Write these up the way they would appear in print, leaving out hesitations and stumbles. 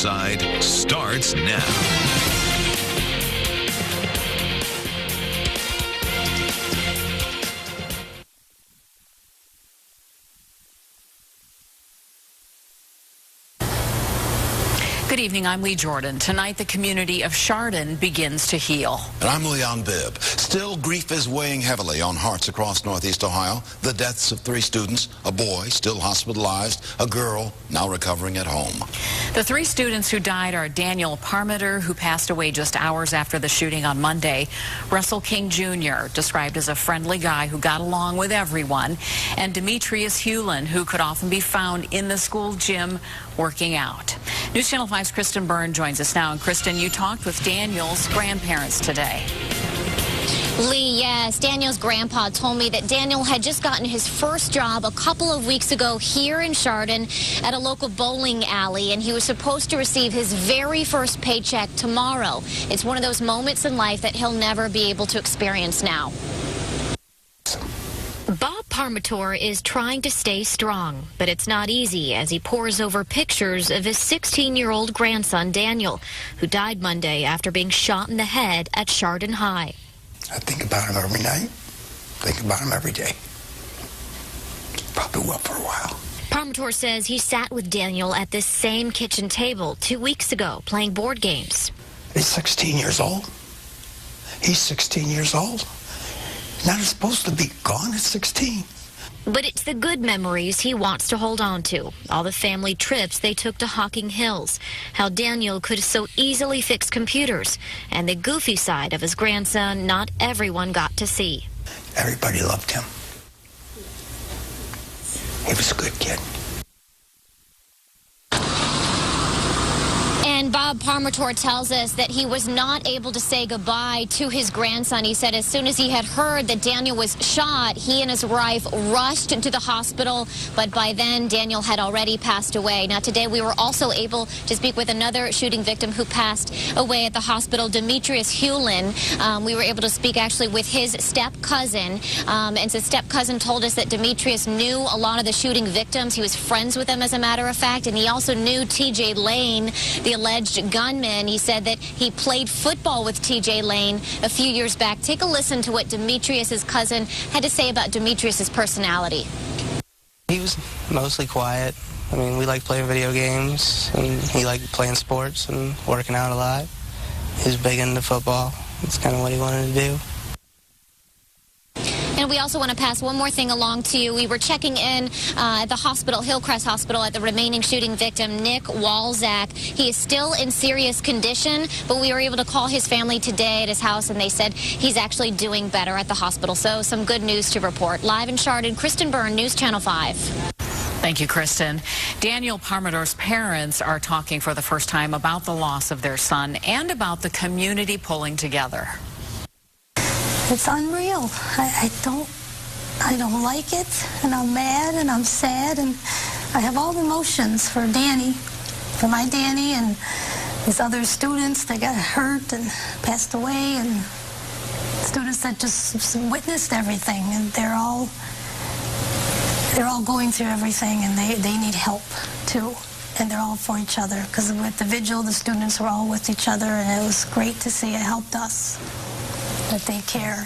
Side starts now. Good evening, I'm Lee Jordan. Tonight, the community of Chardon begins to heal. And I'm Leon Bibb. Still, grief is weighing heavily on hearts across Northeast Ohio. The deaths of 3 students, a boy still hospitalized, a girl now recovering at home. The 3 students who died are Daniel Parmenter, who passed away just hours after the shooting on Monday, Russell King Jr., described as a friendly guy who got along with everyone, and Demetrius Hewlin, who could often be found in the school gym working out. News Channel 5's Kristen Byrne joins us now. And Kristen, you talked with Daniel's grandparents today. Lee, yes, Daniel's grandpa told me that Daniel had just gotten his first job a couple of weeks ago here in Chardon at a local bowling alley, and he was supposed to receive his very first paycheck tomorrow. It's one of those moments in life that he'll never be able to experience now. Bob Parmenter is trying to stay strong, but it's not easy as he pores over pictures of his 16-year-old grandson, Daniel, who died Monday after being shot in the head at Chardon High. I think about him every night, think about him every day. Probably will for a while. Parmenter says he sat with Daniel at this same kitchen table 2 weeks ago playing board games. He's 16 years old. He's 16 years old. Not supposed to be gone at 16. But it's the good memories he wants to hold on to. All the family trips they took to Hocking Hills, how Daniel could so easily fix computers, and the goofy side of his grandson not everyone got to see. Everybody loved him. He was a good kid. And Bob Parmenter tells us that he was not able to say goodbye to his grandson. He said as soon as he had heard that Daniel was shot, he and his wife rushed to the hospital, but by then Daniel had already passed away. Now today we were also able to speak with another shooting victim who passed away at the hospital, Demetrius Hewlin. We were able to speak actually with his step-cousin, and his step-cousin told us that Demetrius knew a lot of the shooting victims. He was friends with them, as a matter of fact, and he also knew T.J. Lane, the alleged gunman. He said that he played football with T.J. Lane a few years back. Take a listen to what Demetrius's cousin had to say about Demetrius's personality. He was mostly quiet. I mean, we liked playing video games, and he liked playing sports and working out a lot. He was big into football. That's kind of what he wanted to do. And we also want to pass one more thing along to you. We were checking in at the hospital, Hillcrest Hospital, at the remaining shooting victim, Nick Walzak. He is still in serious condition, but we were able to call his family today at his house, and they said he's actually doing better at the hospital. So some good news to report. Live in Chardon, Kristen Byrne, News Channel 5. Thank you, Kristen. Daniel Parmenter's parents are talking for the first time about the loss of their son and about the community pulling together. It's unreal. I don't like it, and I'm mad, and I'm sad, and I have all the emotions for Danny, for my Danny, and these other students that got hurt and passed away, and students that just witnessed everything, and they're all going through everything, and they need help too, and they're all for each other, because with the vigil, the students were all with each other, and it was great to see. It helped us that they care.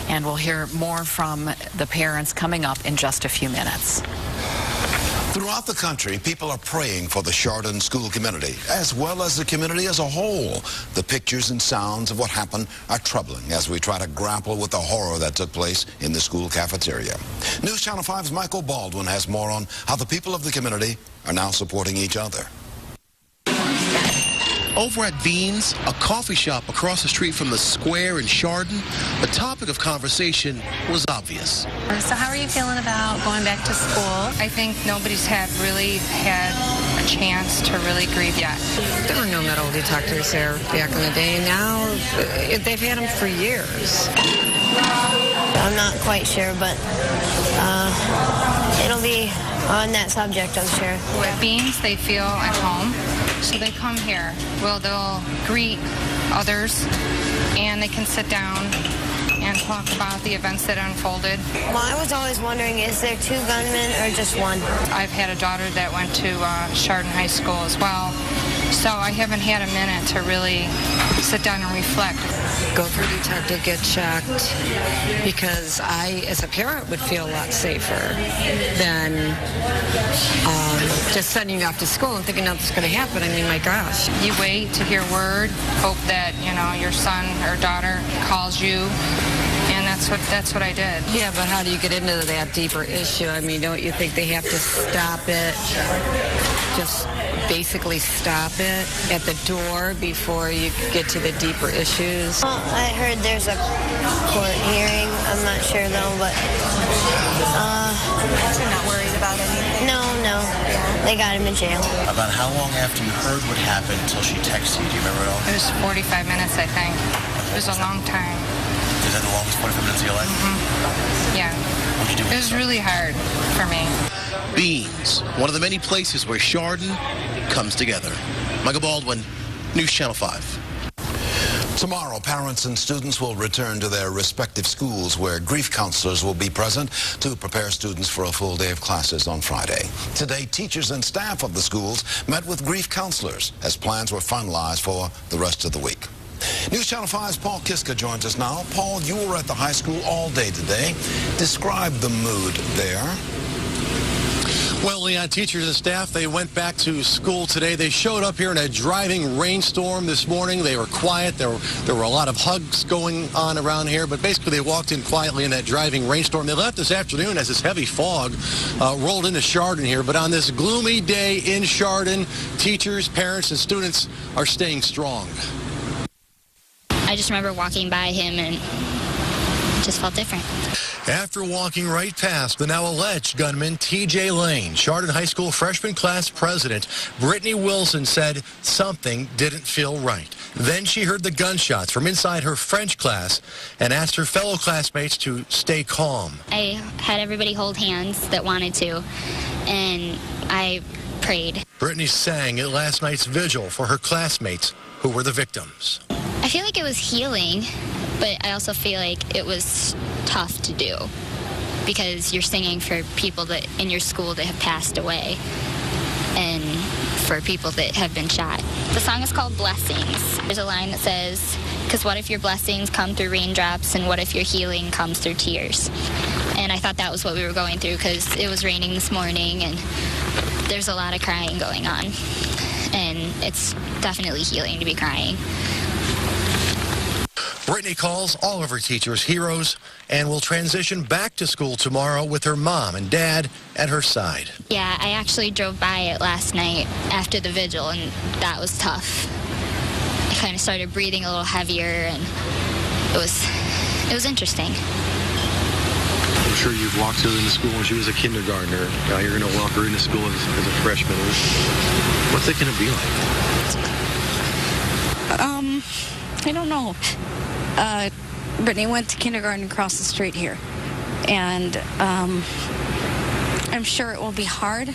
And we'll hear more from the parents coming up in just a few minutes. Throughout the country, people are praying for the Chardon school community, as well as the community as a whole. The pictures and sounds of what happened are troubling as we try to grapple with the horror that took place in the school cafeteria. News Channel 5's Michael Baldwin has more on how the people of the community are now supporting each other. Over at Beans, a coffee shop across the street from the square in Chardon, the topic of conversation was obvious. So how are you feeling about going back to school? I think nobody's really had a chance to really grieve yet. There were no metal detectors there back in the day. Now they've had them for years. I'm not quite sure, but it'll be on that subject, I'm sure. With Beans, they feel at home, so they come here. Well, they'll greet others, and they can sit down and talk about the events that unfolded. Well, I was always wondering, is there 2 gunmen or just one? I've had a daughter that went to Chardon High School as well, So I haven't had a minute to really sit down and reflect. Go for a detective, get checked, because I, as a parent, would feel a lot safer than just sending you off to school and thinking nothing's going to happen. I mean, my gosh. You wait to hear word, hope that, you know, your son or daughter calls you, and that's what I did. Yeah, but how do you get into that deeper issue? I mean, don't you think they have to stop it? Just basically stop it at the door before you get to the deeper issues? Well, I heard there's a court hearing. I'm not sure though, but You're not worried about anything? No. They got him in jail. About how long after you heard what happened until she texted you? Do you remember it all? It was 45 minutes, I think. It was a long time. Is that the longest 45 minutes of your life? Mm-hmm. Yeah. What did you do? It was really hard for me. Beans, one of the many places where Chardon comes together. Michael Baldwin, News Channel 5. Tomorrow, parents and students will return to their respective schools where grief counselors will be present to prepare students for a full day of classes on Friday. Today, teachers and staff of the schools met with grief counselors as plans were finalized for the rest of the week. News Channel 5's Paul Kiska joins us now. Paul, you were at the high school all day today. Describe the mood there. Well, Leon, teachers and staff, they went back to school today. They showed up here in a driving rainstorm this morning. They were quiet. There were a lot of hugs going on around here, but basically they walked in quietly in that driving rainstorm. They left this afternoon as this heavy fog rolled into Chardon here, but on this gloomy day in Chardon, teachers, parents, and students are staying strong. I just remember walking by him and it just felt different. After walking right past the now alleged gunman, T.J. Lane, Chardon High School freshman class president Brittany Wilson said something didn't feel right. Then she heard the gunshots from inside her French class and asked her fellow classmates to stay calm. I had everybody hold hands that wanted to, and I prayed. Brittany sang at last night's vigil for her classmates who were the victims. I feel like it was healing, but I also feel like it was tough to do because you're singing for people that in your school that have passed away and for people that have been shot. The song is called Blessings. There's a line that says, because what if your blessings come through raindrops and what if your healing comes through tears? And I thought that was what we were going through because it was raining this morning and there's a lot of crying going on. And it's definitely healing to be crying. Brittany calls all of her teachers heroes and will transition back to school tomorrow with her mom and dad at her side. Yeah, I actually drove by it last night after the vigil, and that was tough. I kind of started breathing a little heavier, and it was interesting. I'm sure you've walked her into school when she was a kindergartner. Now you're going to walk her into school as a freshman. What's it going to be like? I don't know. Brittany went to kindergarten across the street here, and I'm sure it will be hard.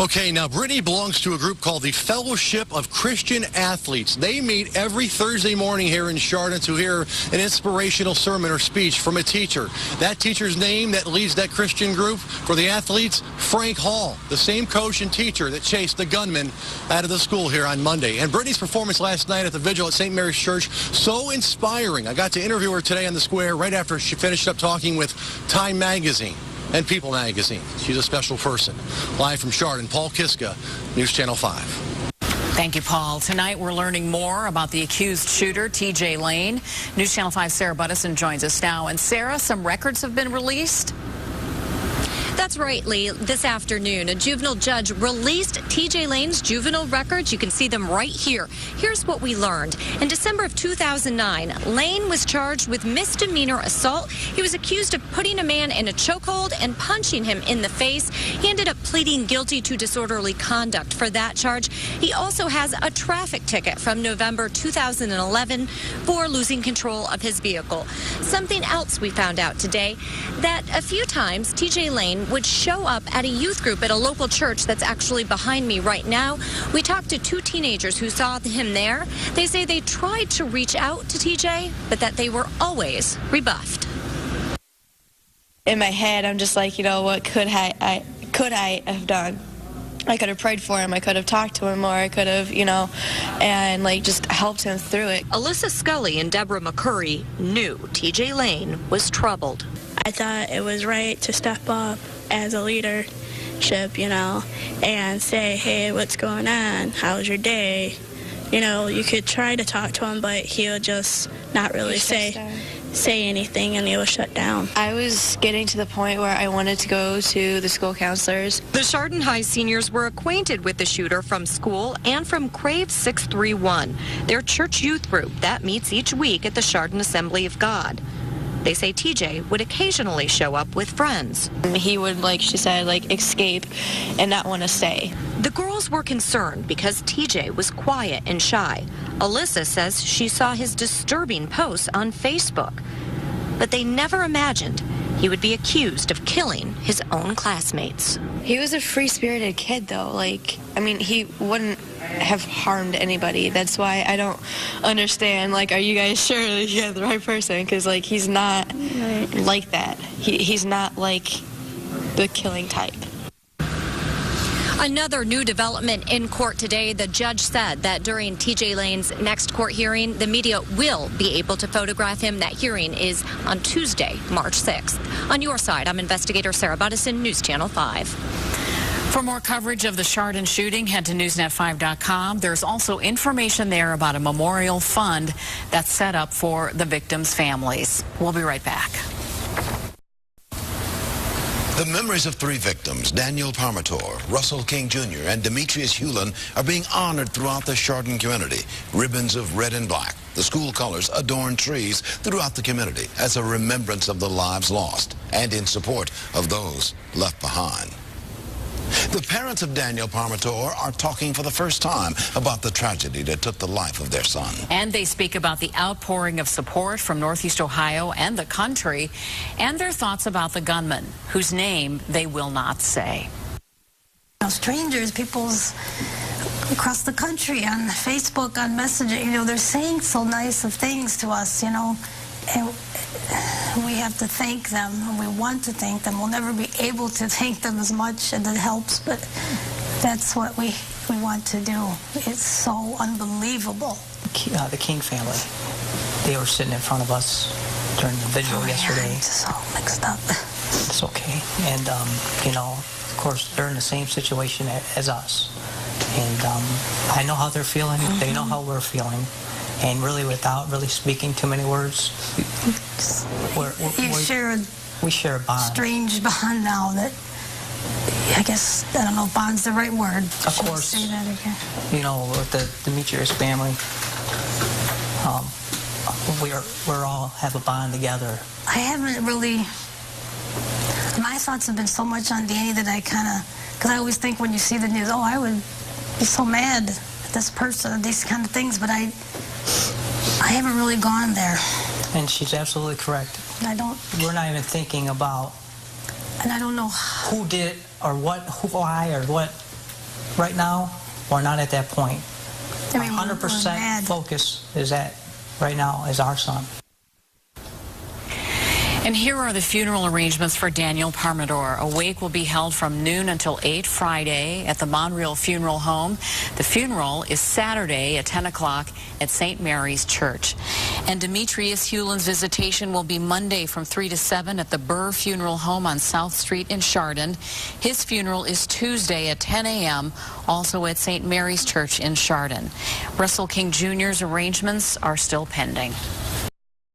Okay, now Brittany belongs to a group called the Fellowship of Christian Athletes. They meet every Thursday morning here in Chardon to hear an inspirational sermon or speech from a teacher. That teacher's name that leads that Christian group for the athletes, Frank Hall, the same coach and teacher that chased the gunman out of the school here on Monday. And Brittany's performance last night at the vigil at St. Mary's Church, so inspiring. I got to interview her today on the square right after she finished up talking with Time Magazine and People Magazine. She's a special person. Live from Chardon, Paul Kiska, News Channel 5. Thank you, Paul. Tonight, we're learning more about the accused shooter, T.J. Lane. News Channel 5's Sarah Buttison joins us now. And Sarah, some records have been released. That's right, Lee. This afternoon, a juvenile judge released T.J. Lane's juvenile records. You can see them right here. Here's what we learned. In December of 2009, Lane was charged with misdemeanor assault. He was accused of putting a man in a chokehold and punching him in the face. He ended up pleading guilty to disorderly conduct for that charge. He also has a traffic ticket from November 2011 for losing control of his vehicle. Something else we found out today, that a few times T.J. Lane would show up at a youth group at a local church that's actually behind me right now. We talked to two teenagers who saw him there. They say they tried to reach out to TJ, but that they were always rebuffed. In my head, I'm just like, you know, what could I have done? I could have prayed for him, I could have talked to him more, I could have, and like just helped him through it. Alyssa Scully and Deborah McCurry knew TJ Lane was troubled. I thought it was right to step up as a leadership, and say, hey, what's going on? How's your day? You could try to talk to him, but he would just not really say anything, and he was shut down. I was getting to the point where I wanted to go to the school counselors. The Chardon High seniors were acquainted with the shooter from school and from Crave 631, their church youth group that meets each week at the Chardon Assembly of God. They say TJ would occasionally show up with friends. He would, like she said, escape and not want to stay. The girls were concerned because TJ was quiet and shy. Alyssa says she saw his disturbing posts on Facebook, but they never imagined he would be accused of killing his own classmates. He was a free-spirited kid, though. He wouldn't have harmed anybody. That's why I don't understand, are you guys sure that you have the right person? Because, he's not like that. He's not like the killing type. Another new development in court today. The judge said that during TJ Lane's next court hearing, the media will be able to photograph him. That hearing is on Tuesday, March 6th. On your side, I'm investigator Sarah Buttison, News Channel 5. For more coverage of the Chardon shooting, head to newsnet5.com. There's also information there about a memorial fund that's set up for the victims' families. We'll be right back. The memories of 3 victims, Daniel Parmetor, Russell King Jr., and Demetrius Hewlin, are being honored throughout the Chardon community. Ribbons of red and black, the school colors adorn trees throughout the community as a remembrance of the lives lost and in support of those left behind. The parents of Daniel Parmetor are talking for the first time about the tragedy that took the life of their son. And they speak about the outpouring of support from Northeast Ohio and the country, and their thoughts about the gunman, whose name they will not say. Strangers, people's across the country, on Facebook, on Messenger, they're saying so nice of things to us, and we have to thank them, and we want to thank them. We'll never be able to thank them as much, and it helps, but that's what we want to do. It's so unbelievable. The King family, they were sitting in front of us during the vigil yesterday. It's all mixed up. It's okay. And, of course, they're in the same situation as us. And I know how they're feeling. Mm-hmm. They know how we're feeling. And really, without really speaking too many words, we share a bond. Strange bond now that, I guess, I don't know if bond's the right word. Of course. Say that again. With the Demetrius family, we're all have a bond together. I haven't really, my thoughts have been so much on Danny that I because I always think when you see the news, I would be so mad at this person, these kind of things, but I haven't really gone there. And she's absolutely correct. We're not even thinking about. And I don't know who did or what, why or what. Right now, we're not at that point. 100% focus is right now is our son. And here are the funeral arrangements for Daniel Parmetor. A wake will be held from noon until 8 Friday at the Monreal Funeral Home. The funeral is Saturday at 10 o'clock at St. Mary's Church. And Demetrius Hewlin's visitation will be Monday from 3 to 7 at the Burr Funeral Home on South Street in Chardon. His funeral is Tuesday at 10 a.m., also at St. Mary's Church in Chardon. Russell King Jr.'s arrangements are still pending.